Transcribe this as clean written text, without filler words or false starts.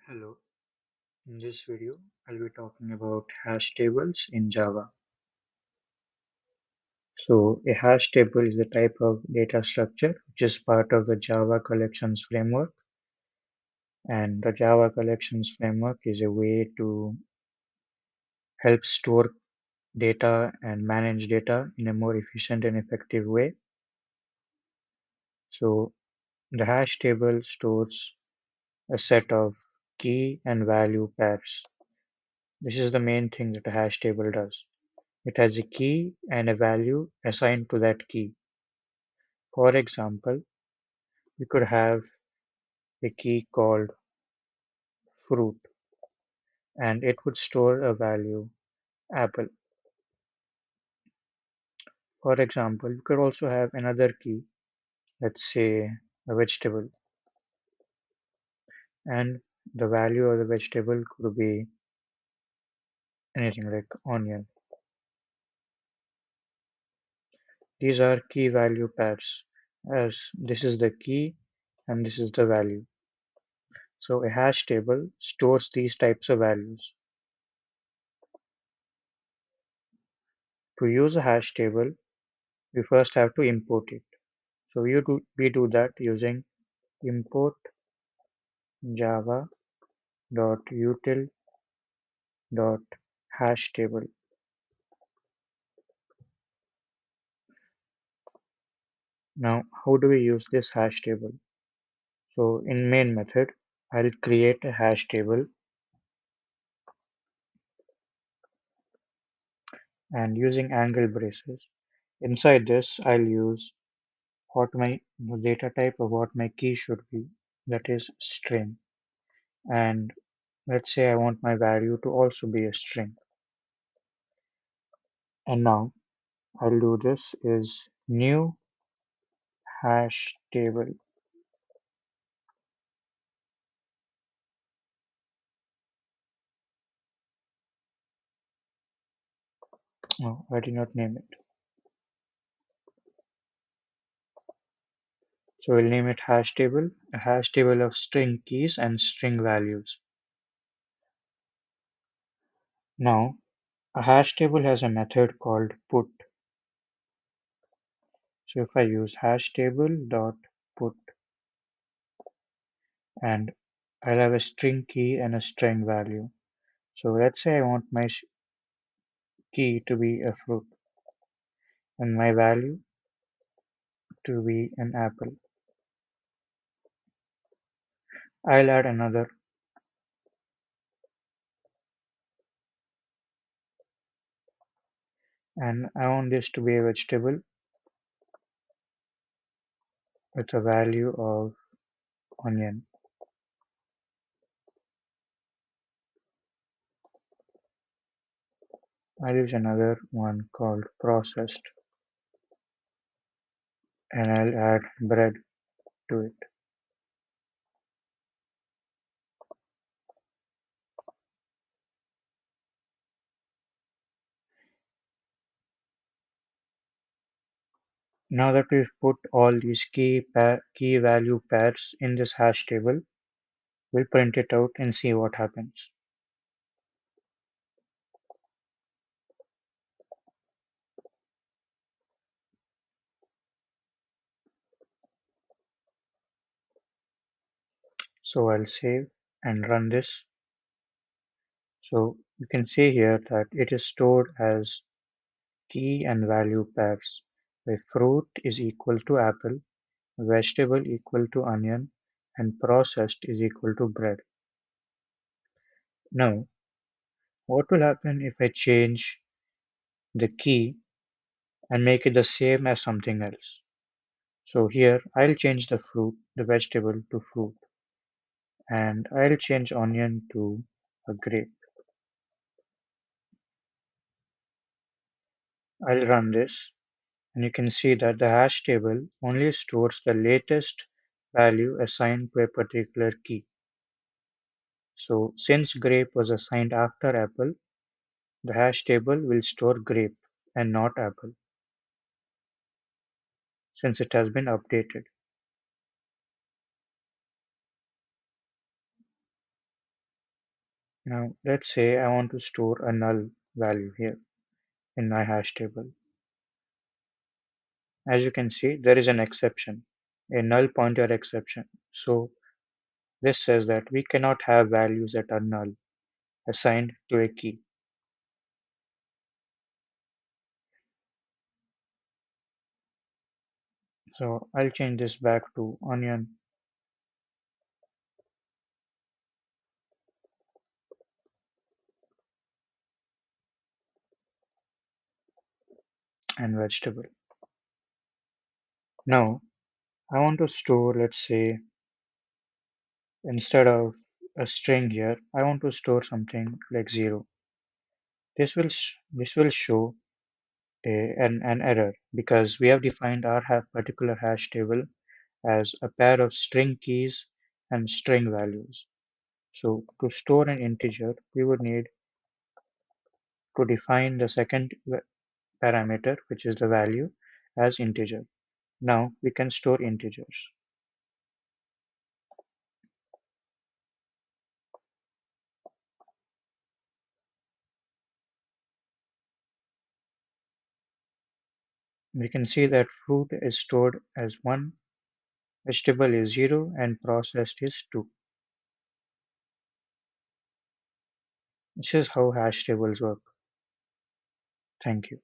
Hello, in this video I'll be talking about hash tables in Java. So a hash table is a type of data structure which is part of the Java collections framework, and the Java collections framework is a way to help store data and manage data in a more efficient and effective way. So the hash table stores a set of key and value pairs. This is the main thing that a hash table does. It has a key and a value assigned to that key. For example, you could have a key called fruit and it would store a value apple. For example, you could also have another key, let's say a vegetable, and the value of the vegetable could be anything like onion. These are key value pairs, as this is the key and this is the value. So a hash table stores these types of values. To use a hash table, we first have to import it. So we do that using import java dot util dot hash table. Now, how do we use this hash table? So in main method, I'll create a hash table, and using angle braces. Inside this, I'll use what my the data type of what my key should be, that is string. And let's say I want my value to also be a string. And now I'll do this is new hash table. Oh, I did not name it. So we'll name it hash table, a hash table of string keys and string values. Now, a hash table has a method called put. So if I use hash table dot put, and I'll have a string key and a string value. So let's say I want my key to be a fruit and my value to be an apple. I'll add another, and I want this to be a vegetable with a value of onion. I'll use another one called processed, and I'll add bread to it. Now that we've put all these key value pairs in this hash table, we'll print it out and see what happens. So I'll save and run this. So you can see here that it is stored as key and value pairs, where fruit is equal to apple, vegetable equal to onion, and processed is equal to bread. Now, what will happen if I change the key and make it the same as something else? So here I'll change the vegetable to fruit, and I'll change onion to a grape. I'll run this, and you can see that the hash table only stores the latest value assigned to a particular key. So since grape was assigned after apple, the hash table will store grape and not apple, since it has been updated. Now, let's say I want to store a null value here in my hash table. As you can see, there is an exception, a null pointer exception. So this says that we cannot have values that are null assigned to a key. So I'll change this back to onion and vegetable. Now I want to store, let's say, instead of a string here, I want to store something like 0. This will show an error because we have defined our particular hash table as a pair of string keys and string values. So to store an integer, we would need to define the second parameter, which is the value, as integer. Now we can store integers. We can see that fruit is stored as 1, vegetable is 0, and processed is 2. This is how hash tables work. Thank you.